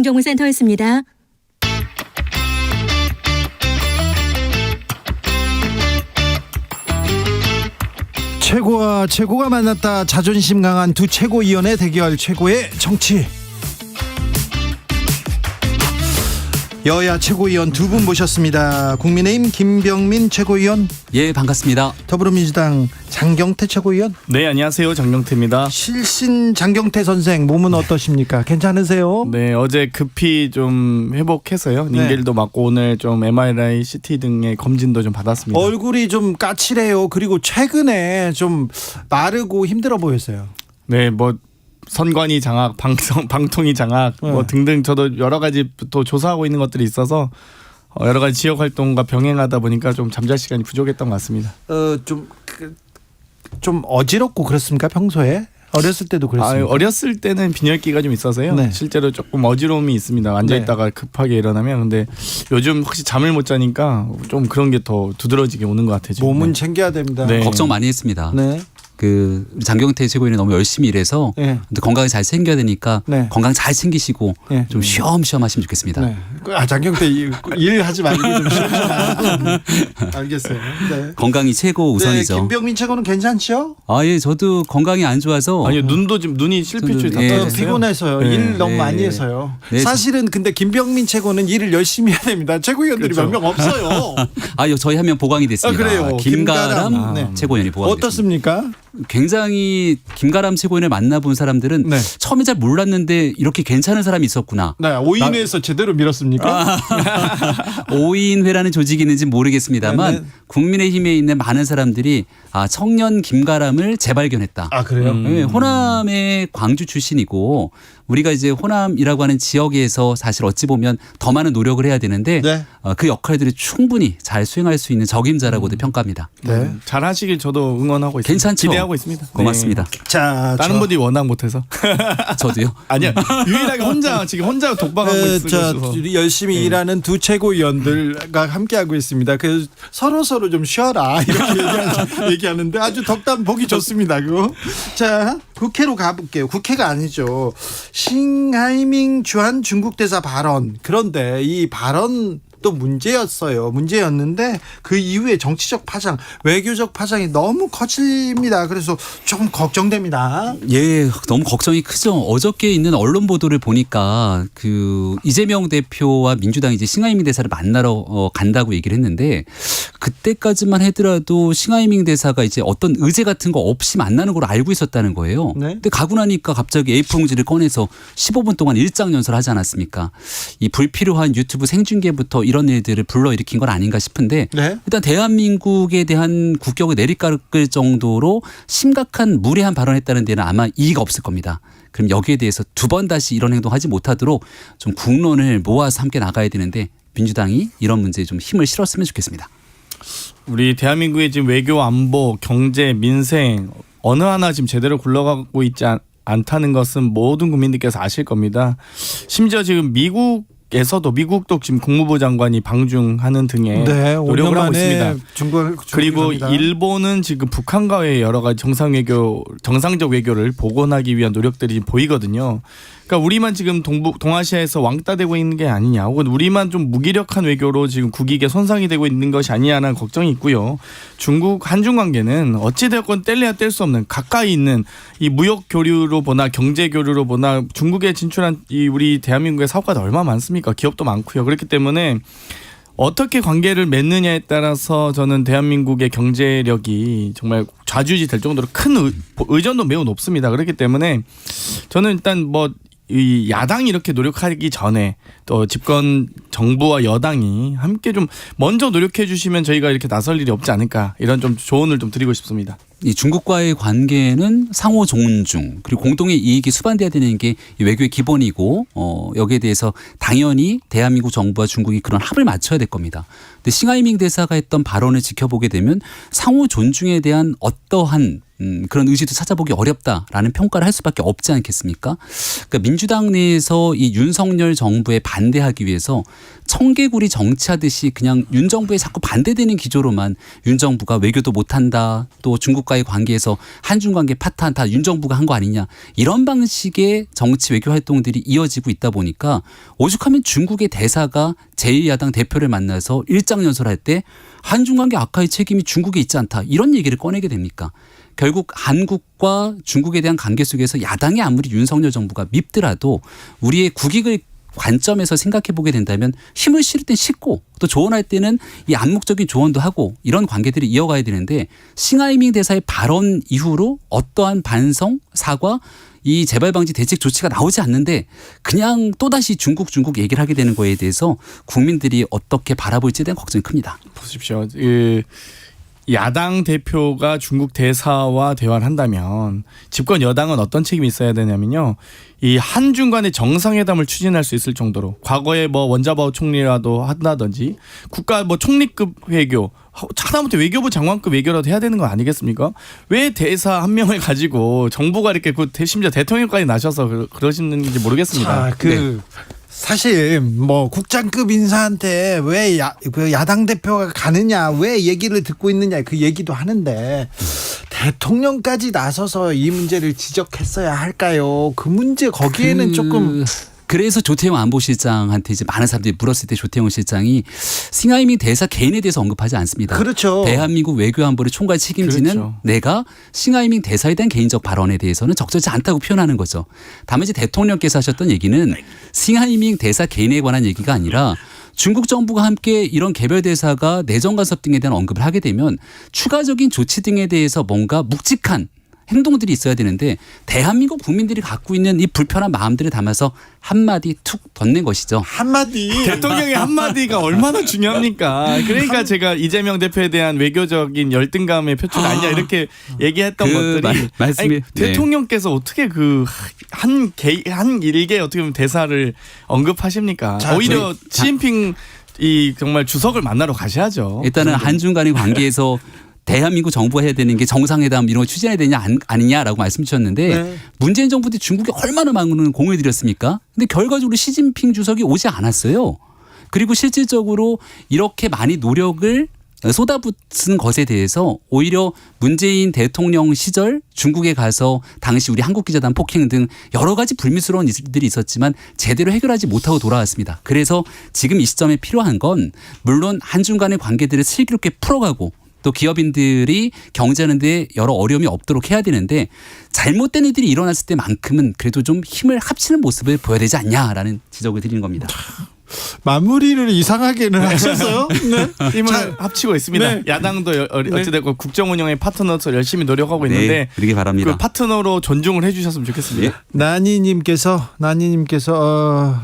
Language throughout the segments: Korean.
교통정보센터였습니다. 최고와 최고가 만났다. 자존심 강한 두 최고위원의 대결, 최고의 정치. 여야 최고위원 두 분 모셨습니다. 국민의힘 김병민 최고위원. 예, 반갑습니다. 더불어민주당 장경태 최고위원. 네, 안녕하세요. 장경태입니다. 실신 장경태 선생, 몸은 어떠십니까? 괜찮으세요? 네, 어제 급히 좀 회복해서요. 링겔도 맞고 오늘 좀 MRI, CT 등의 검진도 좀 받았습니다. 얼굴이 좀 까칠해요. 그리고 최근에 좀 마르고 힘들어 보였어요. 네, 뭐 선관위 장악, 방통위 장악 뭐 등등 저도 여러 가지부터 조사하고 있는 것들이 있어서 여러 가지 지역 활동과 병행하다 보니까 좀 잠잘 시간이 부족했던 것 같습니다. 좀 어지럽고 그렇습니까? 평소에? 어렸을 때도 그랬습니까? 어렸을 때는 빈혈기가 좀 있어서요. 네. 실제로 조금 어지러움이 있습니다. 앉아있다가 급하게 일어나면. 근데 요즘 혹시 잠을 못 자니까 좀 그런 게 더 두드러지게 오는 것 같아요. 몸은 챙겨야 됩니다. 네. 걱정 많이 했습니다. 네. 우리 장경태 최고위원이 너무 열심히 일해서 네. 건강을 잘 챙겨야 되니까 네. 건강 잘 챙기시고 네. 좀 쉬엄쉬엄 하시면 좋겠습니다. 네. 장경태 일하지 말고 좀 쉬어라. 알겠어요. 네. 건강이 최고 우선이죠. 네, 김병민 최고는 괜찮죠? 예, 저도 건강이 안 좋아서 아니요, 눈도 지금 눈이 실핏줄이 다 예. 떨어졌어요. 피곤해서요. 네. 일 너무 네. 많이 해서요. 네. 사실은 근데 김병민 최고는 일을 열심히 해야 됩니다. 최고위원들이 그렇죠. 몇 명 없어요. 저희 한 명 보강이 됐습니다. 그래요. 김가람 네. 최고위원이 보강이 됐습니다. 어떻습니까? 굉장히 김가람 최고위원을 만나본 사람들은 네. 처음에 잘 몰랐는데 이렇게 괜찮은 사람이 있었구나. 네, 5인회에서 제대로 밀었습니까? 5인회라는 조직이 있는지 모르겠습니다만 네네. 국민의힘에 있는 많은 사람들이 청년 김가람을 재발견했다. 그래요? 네, 호남의 광주 출신이고 우리가 이제 호남이라고 하는 지역에서 사실 어찌 보면 더 많은 노력을 해야 되는데 네. 그 역할들을 충분히 잘 수행할 수 있는 적임자라고도 평가합니다. 네. 잘 하시길 저도 응원하고 있습니다. 괜찮죠? 기대하고 있습니다. 고맙습니다. 자, 다른 분들이 워낙 못해서. 저도요. 아니야, 유일하게 혼자 독박하고 있어서. 열심히 일하는 두 최고위원들과 함께하고 있습니다. 그래서 서로 좀 쉬어라 이렇게 얘기하는데 아주 덕담 보기 좋습니다. 그거. 자, 국회로 가볼게요. 국회가 아니죠. 싱하이밍 주한 중국 대사 발언. 그런데 이 발언 또 문제였는데 그 이후에 정치적 파장, 외교적 파장이 너무 커집니다. 그래서 좀 걱정됩니다. 예, 너무 걱정이 크죠. 어저께 있는 언론 보도를 보니까 이재명 대표와 민주당이 이제 싱하이밍 대사를 만나러 간다고 얘기를 했는데 그때까지만 하더라도 싱하이밍 대사가 이제 어떤 의제 같은 거 없이 만나는 걸 알고 있었다는 거예요. 네. 근데 가고 나니까 갑자기 A4용지를 꺼내서 15분 동안 일장 연설을 하지 않았습니까? 이 불필요한 유튜브 생중계부터 이런 일들을 불러일으킨 건 아닌가 싶은데 네. 일단 대한민국에 대한 국격을 내리깎을 정도로 심각한 무례한 발언했다는 데는 아마 이의가 없을 겁니다. 그럼 여기에 대해서 두 번 다시 이런 행동하지 못하도록 좀 국론을 모아서 함께 나가야 되는데 민주당이 이런 문제에 좀 힘을 실었으면 좋겠습니다. 우리 대한민국의 지금 외교, 안보, 경제, 민생 어느 하나 지금 제대로 굴러가고 있지 않다는 것은 모든 국민들께서 아실 겁니다. 심지어 지금 미국도 지금 국무부 장관이 방중하는 등의 노력을 하고 있습니다. 그리고 일본은 지금 북한과의 여러 가지 정상적 외교를 복원하기 위한 노력들이 보이거든요. 그러니까 우리만 지금 동아시아에서 왕따되고 있는 게 아니냐, 혹은 우리만 좀 무기력한 외교로 지금 국익에 손상이 되고 있는 것이 아니냐는 걱정이 있고요. 한중 관계는 어찌되었건 뗄래야 뗄 수 없는 가까이 있는 이 무역 교류로 보나 경제 교류로 보나 중국에 진출한 이 우리 대한민국의 사업가도 얼마나 많습니까? 기업도 많고요. 그렇기 때문에 어떻게 관계를 맺느냐에 따라서 저는 대한민국의 경제력이 정말 좌지우지 될 정도로 큰 의존도 매우 높습니다. 그렇기 때문에 저는 일단 이 야당이 이렇게 노력하기 전에 또 집권 정부와 여당이 함께 좀 먼저 노력해 주시면 저희가 이렇게 나설 일이 없지 않을까, 이런 좀 조언을 좀 드리고 싶습니다. 이 중국과의 관계는 상호 존중 그리고 공동의 이익이 수반돼야 되는 게 외교의 기본이고 여기에 대해서 당연히 대한민국 정부와 중국이 그런 합을 맞춰야 될 겁니다. 근데 싱하이밍 대사가 했던 발언을 지켜보게 되면 상호 존중에 대한 어떠한 그런 의지도 찾아보기 어렵다라는 평가를 할 수밖에 없지 않겠습니까? 그러니까 민주당 내에서 이 윤석열 정부에 반대하기 위해서 청개구리 정치하듯이 그냥 윤 정부에 자꾸 반대되는 기조로만 윤 정부가 외교도 못한다, 또 중국과의 관계에서 한중 관계 파탄 다 윤 정부가 한 거 아니냐, 이런 방식의 정치 외교 활동들이 이어지고 있다 보니까 오죽하면 중국의 대사가 제1야당 대표를 만나서 일장연설할 때 한중 관계 악화의 책임이 중국에 있지 않다, 이런 얘기를 꺼내게 됩니까? 결국 한국과 중국에 대한 관계 속에서 야당이 아무리 윤석열 정부가 밉더라도 우리의 국익을 관점에서 생각해 보게 된다면 힘을 실을 땐 싣고 또 조언할 때는 이 암묵적인 조언도 하고 이런 관계들이 이어가야 되는데, 싱하이밍 대사의 발언 이후로 어떠한 반성, 사과, 이 재발 방지 대책 조치가 나오지 않는데 그냥 또다시 중국 얘기를 하게 되는 거에 대해서 국민들이 어떻게 바라볼지에 대한 걱정이 큽니다. 보십시오. 야당 대표가 중국 대사와 대화를 한다면 집권 여당은 어떤 책임이 있어야 되냐면요, 이 한중 간의 정상회담을 추진할 수 있을 정도로, 과거에 뭐 원자바오 총리라도 한다든지 국가 뭐 총리급 외교, 하다못해 외교부 장관급 외교라도 해야 되는 거 아니겠습니까? 왜 대사 한 명을 가지고 정부가 이렇게 심지어 대통령까지 나셔서 그러시는지 모르겠습니다. 자, 사실 뭐 국장급 인사한테 왜 야당 대표가 가느냐, 왜 얘기를 듣고 있느냐, 그 얘기도 하는데 대통령까지 나서서 이 문제를 지적했어야 할까요? 그 문제 거기에는 조금. 그래서 조태용 안보실장한테 이제 많은 사람들이 물었을 때 조태용 실장이 싱하이밍 대사 개인에 대해서 언급하지 않습니다. 그렇죠. 대한민국 외교안보를 총괄 책임지는 그렇죠. 내가 싱하이밍 대사에 대한 개인적 발언에 대해서는 적절치 않다고 표현하는 거죠. 다만 이제 대통령께서 하셨던 얘기는 싱하이밍 대사 개인에 관한 얘기가 아니라 중국 정부가 함께 이런 개별 대사가 내정 간섭 등에 대한 언급을 하게 되면 추가적인 조치 등에 대해서 뭔가 묵직한 행동들이 있어야 되는데 대한민국 국민들이 갖고 있는 이 불편한 마음들을 담아서 한마디 툭 던낸 것이죠. 한마디. 대통령의 한마디가 얼마나 중요합니까? 그러니까 제가 이재명 대표에 대한 외교적인 열등감의 표출 아니냐 이렇게 얘기했던 것들이 말씀이 대통령께서 어떻게 그 한 일개 어떻게 보면 대사를 언급하십니까? 자, 오히려 시진핑 이 정말 주석을 만나러 가셔야죠. 일단은 한중 간의 관계에서 대한민국 정부가 해야 되는 게 정상회담 이런 거 추진해야 되냐 아니냐라고 말씀 주셨는데 네. 문재인 정부 때 중국에 얼마나 많은 공을 들였습니까? 근데 결과적으로 시진핑 주석이 오지 않았어요. 그리고 실질적으로 이렇게 많이 노력을 쏟아붓은 것에 대해서 오히려 문재인 대통령 시절 중국에 가서 당시 우리 한국기자단 폭행 등 여러 가지 불미스러운 일들이 있었지만 제대로 해결하지 못하고 돌아왔습니다. 그래서 지금 이 시점에 필요한 건 물론 한중 간의 관계들을 슬기롭게 풀어가고 또 기업인들이 경제하는 데 여러 어려움이 없도록 해야 되는데 잘못된 일들이 일어났을 때만큼은 그래도 좀 힘을 합치는 모습을 보여야 되지 않냐라는 지적을 드리는 겁니다. 마무리를 이상하게는 하셨어요. 네. 힘을 합치고 있습니다. 네. 야당도 어찌됐건 국정 운영의 파트너로서 열심히 노력하고 있는데 네, 그러기 바랍니다. 그 파트너로 존중을 해주셨으면 좋겠습니다. 나니님께서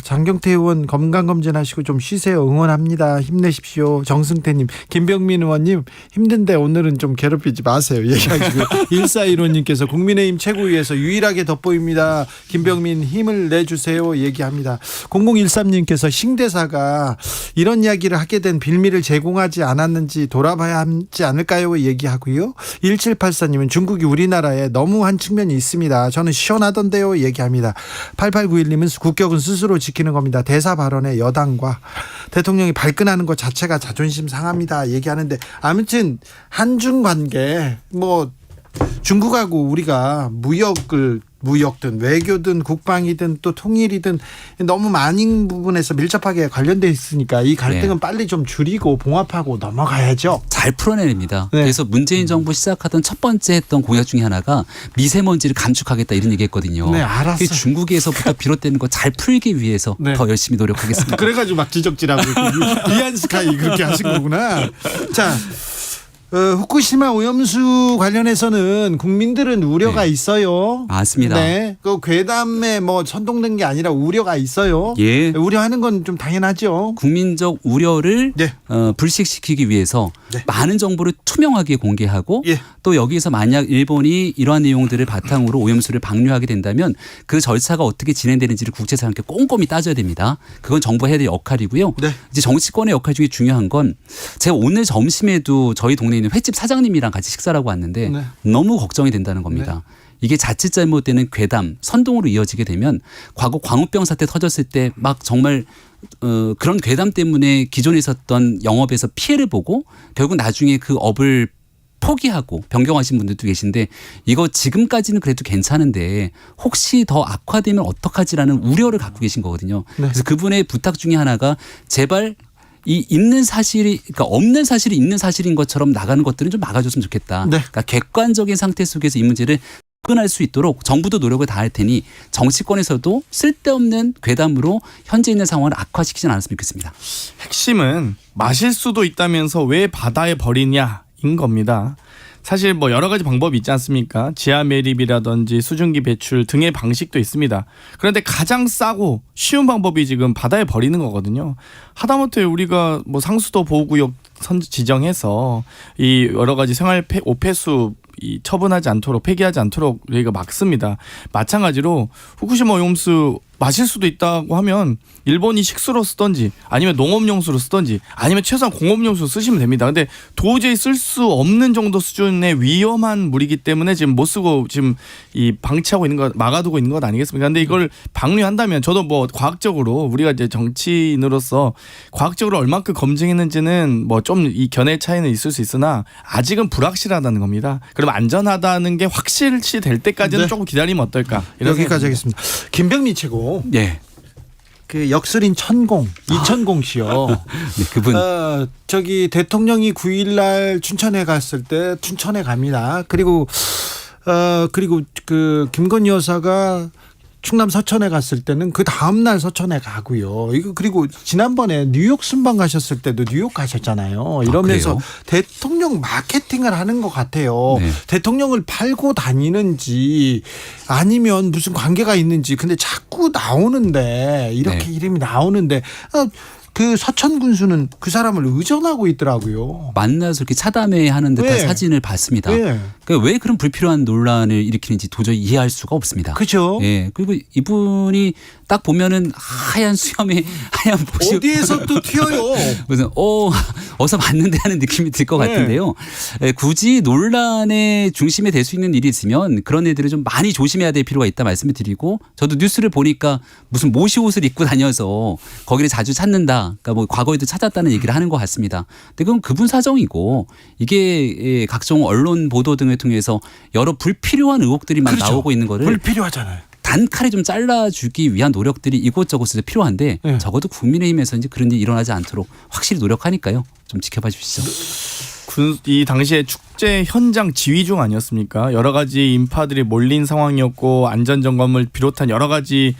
장경태 의원 건강검진하시고 좀 쉬세요. 응원합니다. 힘내십시오. 정승태님, 김병민 의원님 힘든데 오늘은 좀 괴롭히지 마세요. 얘기하시고 1415님께서 국민의힘 최고위에서 유일하게 돋보입니다. 김병민 힘을 내주세요. 얘기합니다. 0013님께서 신대사가 이런 이야기를 하게 된 빌미를 제공하지 않았는지 돌아봐야 하지 않을까요? 얘기하고요. 1784님은 중국이 우리나라에 너무한 측면이 있습니다. 저는 시원하던데요. 얘기합니다. 8891님은 국격은 스스로 지키는 겁니다. 대사 발언에 여당과 대통령이 발끈하는 것 자체가 자존심 상합니다. 얘기하는데 아무튼 한중 관계 뭐 중국하고 우리가 무역든 외교든 국방이든 또 통일이든 너무 많은 부분에서 밀접하게 관련돼 있으니까 이 갈등은 네. 빨리 좀 줄이고 봉합하고 넘어가야죠. 잘 풀어내냅니다. 네. 그래서 문재인 정부 시작하던 첫 번째 했던 공약 중에 하나가 미세먼지를 감축하겠다 이런 얘기했거든요. 네, 알았어요. 중국에서부터 비롯되는 거 잘 풀기 위해서 네. 더 열심히 노력하겠습니다. 그래가지고 막 지적질하고 이안스카이 그렇게 하신 거구나. 자. 후쿠시마 오염수 관련해서는 국민들은 우려가 네. 있어요. 맞습니다. 네, 그 괴담에 뭐 선동된 게 아니라 우려가 있어요. 예. 우려하는 건 좀 당연하죠. 국민적 우려를 네. 불식시키기 위해서 네. 많은 정보를 투명하게 공개하고 예. 또 여기서 만약 일본이 이러한 내용들을 바탕으로 오염수를 방류하게 된다면 그 절차가 어떻게 진행되는지를 국제사회와 함께 꼼꼼히 따져야 됩니다. 그건 정부가 해야 될 역할이고요. 네. 이제 정치권의 역할 중에 중요한 건 제가 오늘 점심에도 저희 동네 있는 횟집 사장님이랑 같이 식사를 하고 왔는데 네. 너무 걱정이 된다는 겁니다. 이게 자칫 잘못되는 괴담, 선동으로 이어지게 되면 과거 광우병 사태 터졌을 때 막 정말 그런 괴담 때문에 기존에 있었던 영업에서 피해를 보고 결국 나중에 그 업을 포기하고 변경하신 분들도 계신데 이거 지금까지는 그래도 괜찮은데 혹시 더 악화되면 어떡하지라는 우려를 갖고 계신 거거든요. 네. 그래서 그분의 부탁 중에 하나가 제발 이 있는 사실이 그러니까 없는 사실이 있는 사실인 것처럼 나가는 것들은 좀 막아줬으면 좋겠다. 네. 그러니까 객관적인 상태 속에서 이 문제를 접근할 수 있도록 정부도 노력을 다할 테니 정치권에서도 쓸데없는 괴담으로 현재 있는 상황을 악화시키진 않았으면 좋겠습니다. 핵심은 마실 수도 있다면서 왜 바다에 버리냐인 겁니다. 사실 뭐 여러 가지 방법이 있지 않습니까? 지하 매립이라든지 수증기 배출 등의 방식도 있습니다. 그런데 가장 싸고 쉬운 방법이 지금 바다에 버리는 거거든요. 하다못해 우리가 뭐 상수도 보호구역 지정해서 이 여러 가지 생활 오폐수 이 처분하지 않도록 폐기하지 않도록 저희가 막습니다. 마찬가지로 후쿠시마 오염수 마실 수도 있다고 하면 일본이 식수로 쓰던지 아니면 농업용수로 쓰던지 아니면 최소한 공업용수로 쓰시면 됩니다. 근데 도저히 쓸 수 없는 정도 수준의 위험한 물이기 때문에 지금 못 쓰고 지금 이 방치하고 있는 것 막아두고 있는 것 아니겠습니까? 근데 이걸 방류한다면 저도 뭐 과학적으로 우리가 이제 정치인으로서 과학적으로 얼만큼 검증했는지는 뭐 좀 이 견해 차이는 있을 수 있으나 아직은 불확실하다는 겁니다. 그럼 안전하다는 게 확실시 될 때까지는 네. 조금 기다리면 어떨까? 이런 여기까지 생각입니다. 하겠습니다. 김병미 최고. 예. 그 역술인 천공 이천공 씨요. 네, 그분 저기 대통령이 9일날 춘천에 갔을 때 춘천에 갑니다. 그리고 그 김건희 여사가 충남 서천에 갔을 때는 그 다음 날 서천에 가고요. 이거 그리고 지난번에 뉴욕 순방 가셨을 때도 뉴욕 가셨잖아요. 이러면서 대통령 마케팅을 하는 것 같아요. 네. 대통령을 팔고 다니는지 아니면 무슨 관계가 있는지 근데 자꾸 나오는데 이렇게 네. 이름이 나오는데 그 서천 군수는 그 사람을 의존하고 있더라고요. 만나서 이렇게 차담회 하는 듯한 네. 사진을 봤습니다. 네. 그러니까 왜 그런 불필요한 논란을 일으키는지 도저히 이해할 수가 없습니다. 그죠? 예. 그리고 이분이 딱 보면은 하얀 수염에 하얀 옷이 어디에서 또 튀어요? 무슨 어서 봤는데 하는 느낌이 들 것 네. 같은데요. 예, 굳이 논란의 중심에 될 수 있는 일이 있으면 그런 애들을 좀 많이 조심해야 될 필요가 있다 말씀을 드리고 저도 뉴스를 보니까 무슨 모시 옷을 입고 다녀서 거기를 자주 찾는다. 그러니까 뭐 과거에도 찾았다는 얘기를 하는 것 같습니다. 근데 그건 그분 사정이고 이게 각종 언론 보도 등을 통해서 여러 불필요한 의혹들이 막 그렇죠. 나오고 있는 거를 불필요하잖아요. 단칼에 좀 잘라주기 위한 노력들이 이곳저곳에서 필요한데 네. 적어도 국민의힘에서 이제 그런 일이 일어나지 않도록 확실히 노력하니까요. 좀 지켜봐 주시죠. 이 당시에 축제 현장 지휘 중 아니었습니까? 여러 가지 인파들이 몰린 상황이었고 안전 점검을 비롯한 여러 가지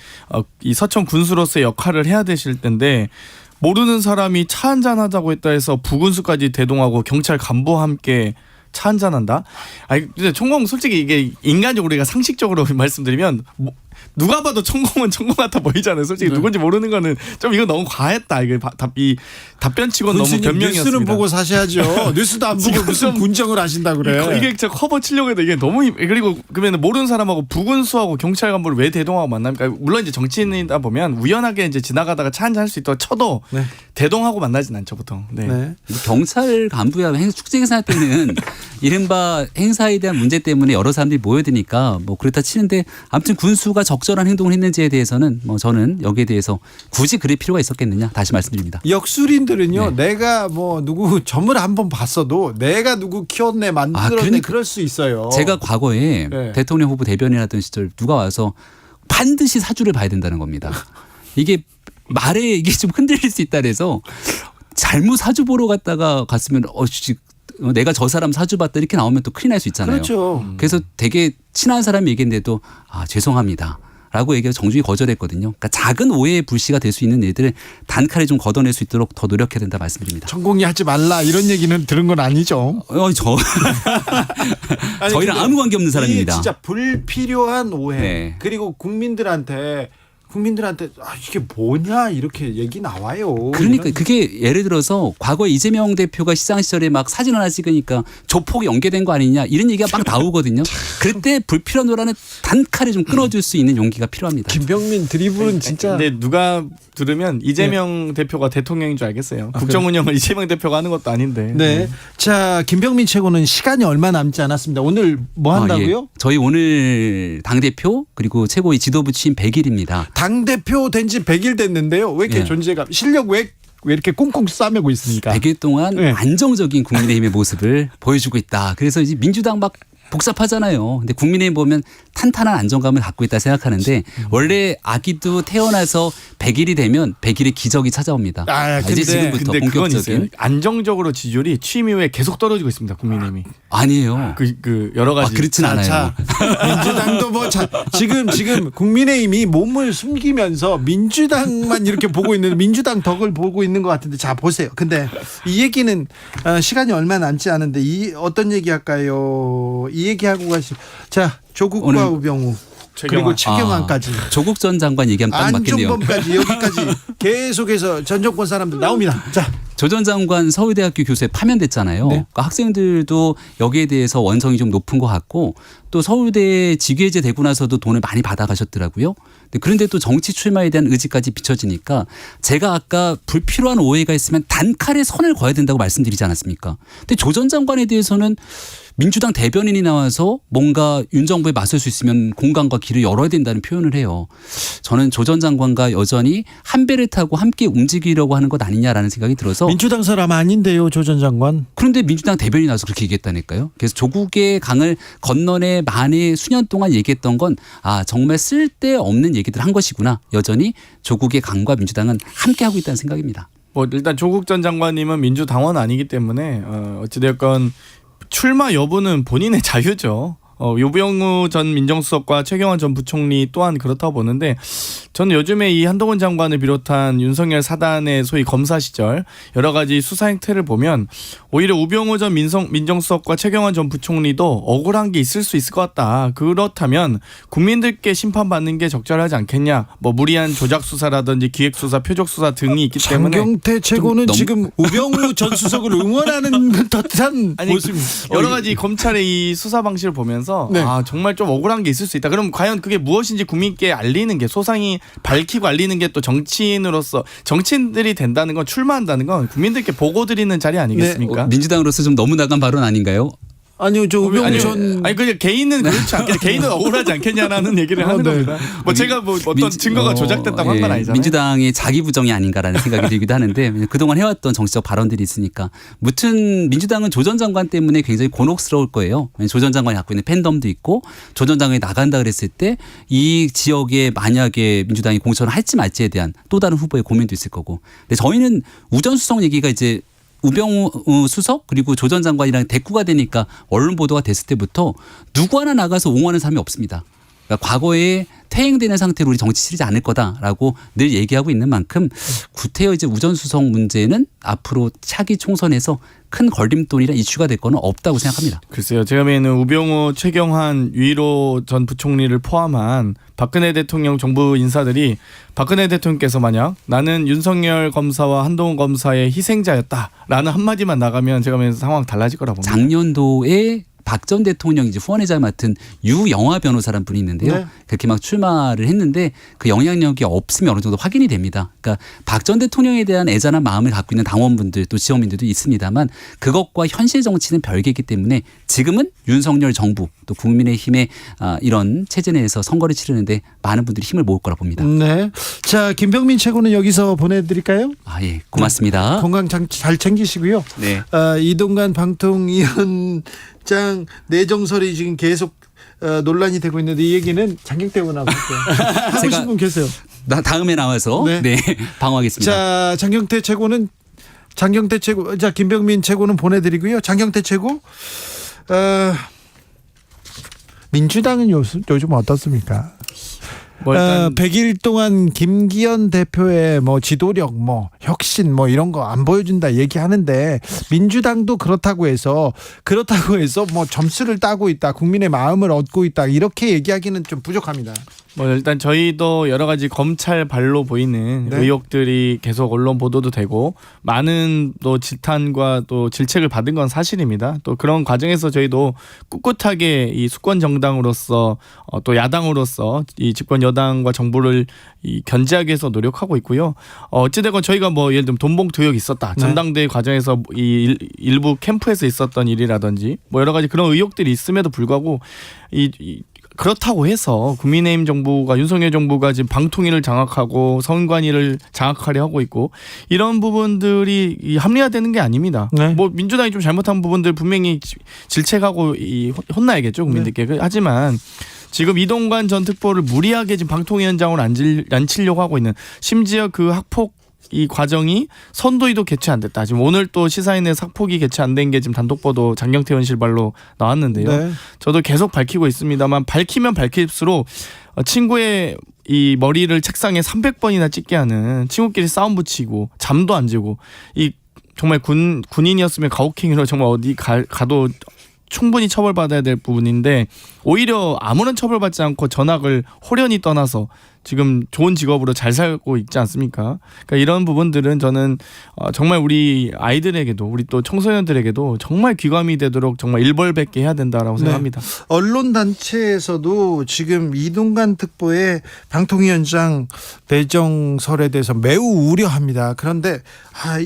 이 서천 군수로서의 역할을 해야 되실 텐데 모르는 사람이 차 한잔 하자고 했다 해서 부군수까지 대동하고 경찰 간부와 함께 차 한잔 한다? 아니 근데 총공 솔직히 이게 인간적으로 우리가 상식적으로 말씀드리면 누가 봐도 총공은 총공 같아 보이잖아요. 솔직히 네. 누군지 모르는 거는 좀 이거 너무 과했다. 이게 이 답변치고는 너무 군수님 변명이었습니다. 뉴스는 보고 사셔야죠. 뉴스도 안 보고 무슨 분정을 하신다 그래. 이게 진짜 커버 치려고 해도 이게 너무 그리고 그러면 모르는 사람하고 부군수하고 경찰 간부를 왜 대동하고 만납니까? 물론 이제 정치인이다 보면 우연하게 이제 지나가다가 차 한잔 할 수 있도록 쳐도 네. 대동하고 만나진 않죠 보통. 네. 네. 경찰 간부야 축제 행사 때는 이른바 행사에 대한 문제 때문에 여러 사람들이 모여드니까 뭐 그렇다 치는데 아무튼 군수가 적절한 행동을 했는지에 대해서는 뭐 저는 여기에 대해서 굳이 그럴 필요가 있었겠느냐 다시 말씀드립니다. 역술인들은요. 네. 내가 뭐 누구 점을 한번 봤어도 내가 누구 키웠네 만들었네 그러니까 그럴 수 있어요. 제가 과거에 네. 대통령 후보 대변인하던 시절 누가 와서 반드시 사주를 봐야 된다는 겁니다. 이게 말에 이게 좀 흔들릴 수 있다 그래서 잘못 사주 보러 갔으면 내가 저 사람 사주 봤다 이렇게 나오면 또 큰일 날 수 있잖아요. 그렇죠. 그래서 되게 친한 사람이 얘기했는데도 죄송합니다. 라고 얘기해서 정중히 거절했거든요. 그러니까 작은 오해의 불씨가 될 수 있는 일들을 단칼에 좀 걷어낼 수 있도록 더 노력해야 된다 말씀드립니다. 천공이 하지 말라 이런 얘기는 들은 건 아니죠. 저희랑 아무 관계 없는 사람입니다. 진짜 불필요한 오해 네. 그리고 국민들한테 국민들한테 이게 뭐냐 이렇게 얘기 나와요. 그러니까 이런. 그게 예를 들어서 과거에 이재명 대표가 시장 시절에 막 사진 하나 찍으니까 조폭이 연계된 거 아니냐 이런 얘기가 막 나오거든요. 그때 불필요한 논란은 단칼에 좀 끊어줄 수 있는 용기가 필요합니다. 김병민 드리블은 진짜. 근데 누가 들으면 이재명 대표가 대통령인 줄 알겠어요. 국정 운영을 이재명 대표가 하는 것도 아닌데. 네. 자, 김병민 최고는 시간이 얼마 남지 않았습니다. 오늘 뭐 한다고요? 예. 저희 오늘 당대표 그리고 최고위 지도부 취임 100일입니다. 당대표 된 지 100일 됐는데요. 왜 이렇게 예. 존재감, 실력 왜 이렇게 꽁꽁 싸매고 있습니까? 100일 동안 네. 안정적인 국민의힘의 모습을 보여주고 있다. 그래서 이제 민주당 막 복잡하잖아요. 근데 국민의힘 보면 탄탄한 안정감을 갖고 있다 생각하는데 원래 아기도 태어나서 100일이 되면 100일의 기적이 찾아옵니다. 이제 지금부터 근데 그건 있어요. 본격적인. 안정적으로 지지율이 취임 이후에 계속 떨어지고 있습니다. 국민의힘이. 아니에요. 그 여러 가지. 그렇진 않아요. 자, 민주당도 뭐 지금 국민의힘이 몸을 숨기면서 민주당만 이렇게 보고 있는 민주당 덕을 보고 있는 것 같은데 자 보세요. 근데 이 얘기는 시간이 얼마 남지 않은데 어떤 얘기 할까요? 이 얘기하고 가시. 자 조국과 오늘 우병우 그리고 최경환까지 조국 전 장관 얘기하면 딱 맞겠네요. 안종범까지 여기까지 계속해서 전 정권 사람들 나옵니다. 자. 조 전 장관 서울대학교 교수에 파면됐잖아요. 네. 그러니까 학생들도 여기에 대해서 원성이 좀 높은 것 같고 또 서울대 직위해제 되고 나서도 돈을 많이 받아가셨더라고요. 그런데 또 정치 출마에 대한 의지까지 비춰지니까 제가 아까 불필요한 오해가 있으면 단칼에 선을 그어야 된다고 말씀드리지 않았습니까? 근데 조 전 장관에 대해서는 민주당 대변인이 나와서 뭔가 윤 정부에 맞설 수 있으면 공간과 길을 열어야 된다는 표현을 해요. 저는 조 전 장관과 여전히 한 배를 타고 함께 움직이려고 하는 것 아니냐라는 생각이 들어서 민주당 사람 아닌데요, 조 전 장관. 그런데 민주당 대변인이 나와서 그렇게 얘기했다니까요. 그래서 조국의 강을 건너내 만에 수년 동안 얘기했던 건 정말 쓸데없는 얘기들 한 것이구나. 여전히 조국의 강과 민주당은 함께하고 있다는 생각입니다. 뭐 일단 조국 전 장관님은 민주당원 아니기 때문에 어찌됐건 출마 여부는 본인의 자유죠. 우병우 전 민정수석과 최경환 전 부총리 또한 그렇다고 보는데 저는 요즘에 이 한동훈 장관을 비롯한 윤석열 사단의 소위 검사 시절 여러 가지 수사 행태를 보면 오히려 우병우 전 민정수석과 최경환 전 부총리도 억울한 게 있을 수 있을 것 같다. 그렇다면 국민들께 심판받는 게 적절하지 않겠냐. 뭐 무리한 조작 수사라든지 기획 수사, 표적 수사 등이 있기 때문에 장경태 최고는 지금 우병우 전 수석을 응원하는 듯한 모습입니다. 여러 가지 검찰의 이 수사 방식을 보면서 네. 정말 좀 억울한 게 있을 수 있다. 그럼 과연 그게 무엇인지 국민께 알리는 게 소상히 밝히고 알리는 게 또 정치인으로서 정치인들이 된다는 건 출마한다는 건 국민들께 보고 드리는 자리 아니겠습니까? 민주당으로서 좀 너무 나간 발언 아닌가요? 아니요, 저 우병우 전 그냥 개인은 그렇지 않겠냐, 개인은 억울하지 않겠냐라는 얘기를 하는 네. 겁니다. 뭐 제가 뭐 어떤 증거가 조작됐다고 한 건 아니잖아요. 민주당의 자기 부정이 아닌가라는 생각이 들기도 하는데 그동안 해왔던 정치적 발언들이 있으니까 무튼 민주당은 조 전 장관 때문에 굉장히 곤혹스러울 거예요. 조 전 장관이 갖고 있는 팬덤도 있고 조 전 장관이 나간다 그랬을 때 이 지역에 만약에 민주당이 공천을 할지 말지에 대한 또 다른 후보의 고민도 있을 거고. 근데 저희는 우전수석 얘기가 이제 우병우 수석 그리고 조 전 장관이랑 대꾸가 되니까 언론 보도가 됐을 때부터 누구 하나 나가서 옹호하는 사람이 없습니다. 그러니까 과거에 퇴행되는 상태로 우리 정치 치르지 않을 거다라고 늘 얘기하고 있는 만큼 구태여 이제 우전수석 문제는 앞으로 차기 총선에서 큰 걸림돌이나 이슈가 될 거는 없다고 생각합니다. 글쎄요. 제가 보기에는 우병우, 최경환, 유일호 전 부총리를 포함한 박근혜 대통령 정부 인사들이 박근혜 대통령께서 만약 나는 윤석열 검사와 한동훈 검사의 희생자였다라는 한마디만 나가면 제가 보기에는 상황 달라질 거라고 봅니다. 작년도에 박 전 대통령이 이제 후원회장을 맡은 유영아 변호사라는 분이 있는데요. 네. 그렇게 막 출마를 했는데 그 영향력이 없으면 어느 정도 확인이 됩니다. 그러니까 박 전 대통령에 대한 애잔한 마음을 갖고 있는 당원분들 또 지역민들도 있습니다만 그것과 현실 정치는 별개이기 때문에 지금은 윤석열 정부 또 국민의힘의 이런 체제 내에서 선거를 치르는데 많은 분들이 힘을 모을 거라 봅니다. 네. 자, 김병민 최고는 여기서 보내드릴까요? 예, 고맙습니다. 건강 잘 챙기시고요. 네. 이동관 방통위원장 내정설이 지금 계속 논란이 되고 있는데 이 얘기는 장경태 의원하고 하고 싶은 분 계세요. 다음에 나와서 네. 방어하겠습니다. 자, 장경태 최고, 자 김병민 최고는 보내드리고요. 장경태 최고, 민주당은 요즘 어떻습니까? 뭐 일단 100일 동안 김기현 대표의 뭐 지도력, 뭐 혁신, 뭐 이런 거 안 보여준다 얘기하는데 민주당도 그렇다고 해서 뭐 점수를 따고 있다, 국민의 마음을 얻고 있다 이렇게 얘기하기는 좀 부족합니다. 뭐 일단 저희도 여러 가지 검찰 발로 보이는 네. 의혹들이 계속 언론 보도도 되고 많은 또 질탄과 또 질책을 받은 건 사실입니다. 또 그런 과정에서 저희도 꿋꿋하게 이 수권 정당으로서 또 야당으로서 이 집권 여당과 정부를 이 견제하기 위해서 노력하고 있고요. 어찌되건 저희가 뭐 예를 들면 돈봉투 의혹이 있었다. 네. 전당대회 과정에서 이 일부 캠프에서 있었던 일이라든지 뭐 여러 가지 그런 의혹들이 있음에도 불구하고 그렇다고 해서 국민의힘 정부가 윤석열 정부가 지금 방통위를 장악하고 선관위를 장악하려 하고 있고 이런 부분들이 합리화되는 게 아닙니다. 네. 뭐 민주당이 좀 잘못한 부분들 분명히 질책하고 혼나야겠죠 국민들께. 네. 하지만 지금 이동관 전 특보를 무리하게 지금 방통위원장으로 앉히려고 하고 있는 심지어 그 학폭 이 과정이 선도위도 개최 안 됐다. 지금 오늘 또 시사인에서 학폭이 개최 안 된 게 지금 단독 보도 장경태 의원실발로 나왔는데요. 네. 저도 계속 밝히고 있습니다만 밝히면 밝힐수록 친구의 이 머리를 책상에 300번이나 찍게 하는 친구끼리 싸움 붙이고 잠도 안 자고 이 정말 군인이었으면 가혹행위로 정말 어디 가도 충분히 처벌받아야 될 부분인데 오히려 아무런 처벌받지 않고 전학을 호련히 떠나서 지금 좋은 직업으로 잘 살고 있지 않습니까? 그러니까 이런 부분들은 저는 정말 우리 아이들에게도 우리 또 청소년들에게도 정말 귀감이 되도록 정말 일벌백계 해야 된다라고 생각합니다. 언론 단체에서도 지금 이동관 특보의 방통위원장 배정설에 대해서 매우 우려합니다. 그런데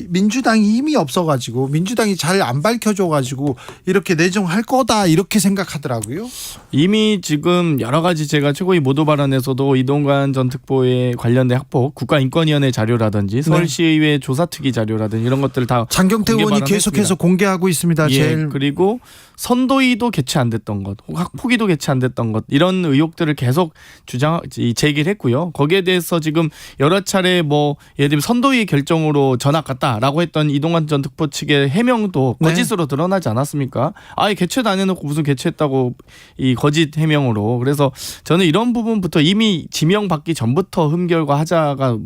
민주당이 힘이 없어가지고 민주당이 잘 안 밝혀줘가지고 이렇게 내정할 거다 이렇게 생각하더라고요. 이미 지금 여러 가지 제가 최고위 모두 발언에서도 이동관 전 특보에 관련된 학폭 국가인권위원회 자료라든지 서울시의회 조사특위 자료라든지 이런 것들을 다 장경태 의원이 계속해서 공개하고 있습니다. 예, 그리고 선도위도 개최 안 됐던 것, 학폭위도 개최 안 됐던 것 이런 의혹들을 계속 제기를 했고요. 거기에 대해서 지금 여러 차례 뭐 예를 들면 선도위 결정으로 전학 갔다라고 했던 이동관 전 특보 측의 해명도 거짓으로 드러나지 않았습니까? 아예 개최도 안 해놓고 무슨 개최했다고 이 거짓 해명으로. 그래서 저는 이런 부분부터 이미 지명받기 전부터 흠결과 하자가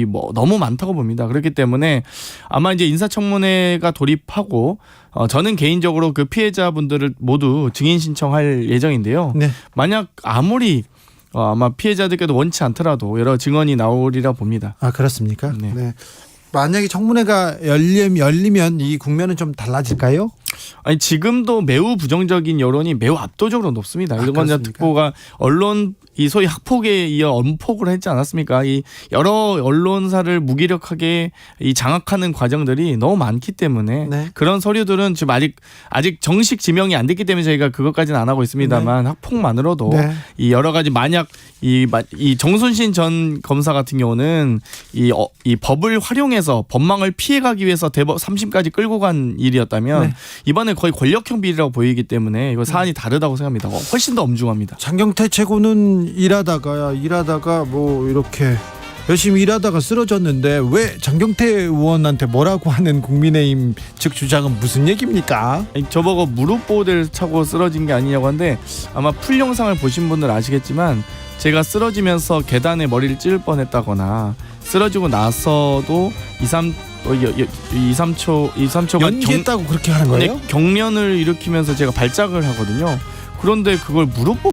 뭐 너무 많다고 봅니다. 그렇기 때문에 아마 이제 인사청문회가 돌입하고 저는 개인적으로 그 피해자분들을 모두 증인 신청할 예정인데요. 네. 만약 아무리 아마 피해자들께도 원치 않더라도 여러 증언이 나오리라 봅니다. 아 그렇습니까? 네. 네. 만약에 청문회가 열리면 이 국면은 좀 달라질까요? 아니 지금도 매우 부정적인 여론이 매우 압도적으로 높습니다. 이동관 전 특보가 언론 이 소위 학폭에 이어 엄폭을 했지 않았습니까? 이 여러 언론사를 무기력하게 이 장악하는 과정들이 너무 많기 때문에 그런 서류들은 지금 아직 정식 지명이 안 됐기 때문에 저희가 그것까지는 안 하고 있습니다만 학폭만으로도 이 여러 가지 만약 이 정순신 전 검사 같은 경우는 이 법을 활용해서 법망을 피해가기 위해서 대법 3심까지 끌고 간 일이었다면 이번에 거의 권력형 비리라고 보이기 때문에 이거 사안이 다르다고 생각합니다. 훨씬 더 엄중합니다. 장경태 최고는 일하다가 뭐 이렇게 열심히 일하다가 쓰러졌는데 왜 장경태 의원한테 뭐라고 하는 국민의힘 측 주장은 무슨 얘기입니까? 아니, 저보고 무릎 보호대를 차고 쓰러진 게 아니냐고 하는데 아마 풀 영상을 보신 분들 아시겠지만 제가 쓰러지면서 계단에 머리를 찔 뻔했다거나 쓰러지고 나서도 2-3초가 연기했다고 그렇게 하는 거예요? 경련을 일으키면서 제가 발작을 하거든요. 그런데 그걸 무릎